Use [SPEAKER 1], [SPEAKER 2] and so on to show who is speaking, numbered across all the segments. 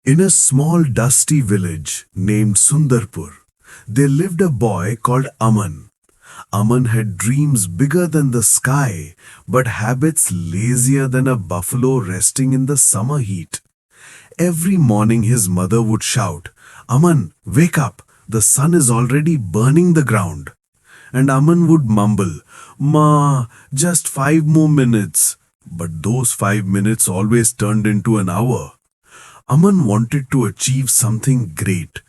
[SPEAKER 1] In a small dusty village named Sundarpur, there lived a boy called Aman. Aman had dreams bigger than the sky, but habits lazier than a buffalo resting in the summer heat. Every morning his mother would shout, "Aman, wake up, the sun is already burning the ground." And Aman would mumble, "Ma, just 5 more minutes." But those 5 minutes always turned into an hour. Aman wanted to achieve something great.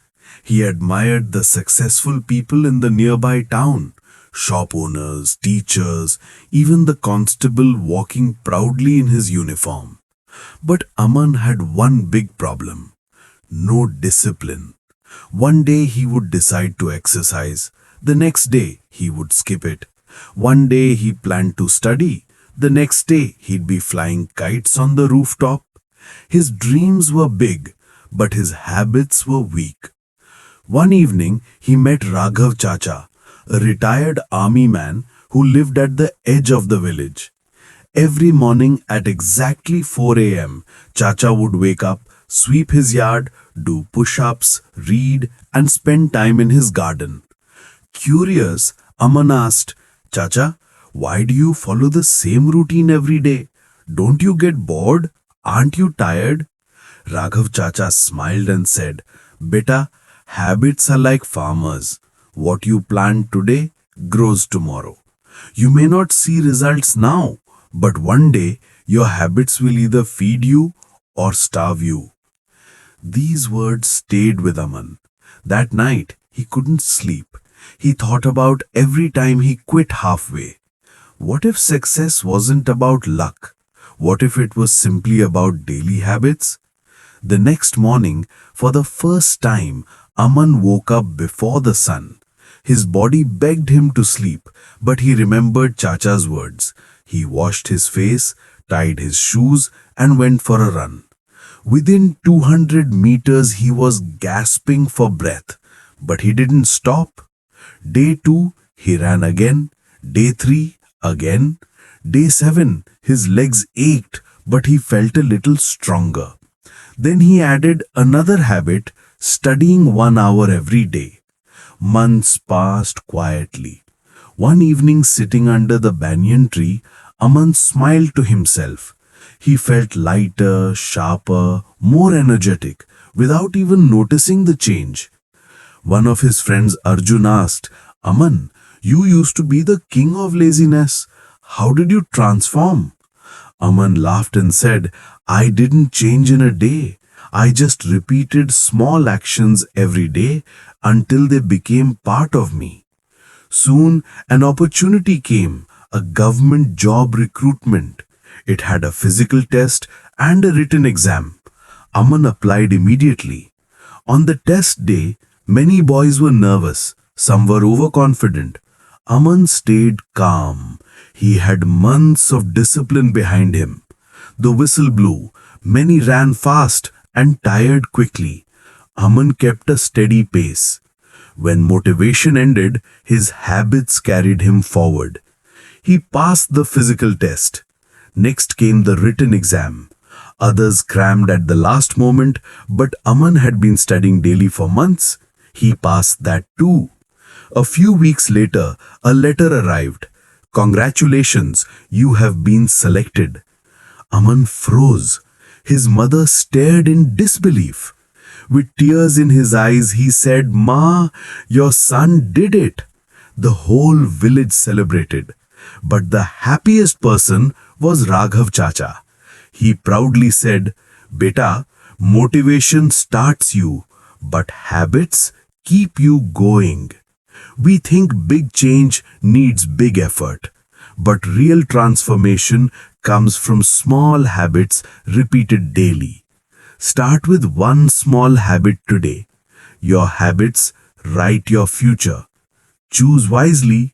[SPEAKER 1] He admired the successful people in the nearby town, shop owners, teachers, even the constable walking proudly in his uniform. But Aman had one big problem: no discipline. One day he would decide to exercise, the next day he would skip it. One day he planned to study, the next day he'd be flying kites on the rooftop. His dreams were big, but his habits were weak. One evening, he met Raghav Chacha, a retired army man who lived at the edge of the village. Every morning at exactly 4 a.m., Chacha would wake up, sweep his yard, do push-ups, read, and spend time in his garden. Curious, Aman asked, "Chacha, why do you follow the same routine every day? Don't you get bored? Aren't you tired?" Raghav Chacha smiled and said, "Beta, habits are like farmers. What you plant today grows tomorrow. You may not see results now, but one day your habits will either feed you or starve you." These words stayed with Aman. That night, he couldn't sleep. He thought about every time he quit halfway. What if success wasn't about luck? What if it was simply about daily habits? The next morning, for the first time, Aman woke up before the sun. His body begged him to sleep, but he remembered Chacha's words. He washed his face, tied his shoes, and went for a run. Within 200 meters, he was gasping for breath, but he didn't stop. Day 2, he ran again. Day 3, again. Day 7, his legs ached, but he felt a little stronger. Then he added another habit, studying 1 hour every day. Months passed quietly. One evening, sitting under the banyan tree, Aman smiled to himself. He felt lighter, sharper, more energetic, without even noticing the change. One of his friends, Arjun, asked, "Aman, you used to be the king of laziness. How did you transform?" Aman laughed and said, "I didn't change in a day. I just repeated small actions every day until they became part of me." Soon, an opportunity came, a government job recruitment. It had a physical test and a written exam. Aman applied immediately. On the test day, many boys were nervous. Some were overconfident. Aman stayed calm. He had months of discipline behind him. The whistle blew. Many ran fast and tired quickly. Aman kept a steady pace. When motivation ended, his habits carried him forward. He passed the physical test. Next came the written exam. Others crammed at the last moment, but Aman had been studying daily for months. He passed that too. A few weeks later, a letter arrived. "Congratulations, you have been selected." Aman froze. His mother stared in disbelief. With tears in his eyes, he said, "Ma, your son did it." The whole village celebrated. But the happiest person was Raghav Chacha. He proudly said, "Beta, motivation starts you, but habits keep you going." We think big change needs big effort, but real transformation comes from small habits repeated daily. Start with one small habit today. Your habits write your future. Choose wisely.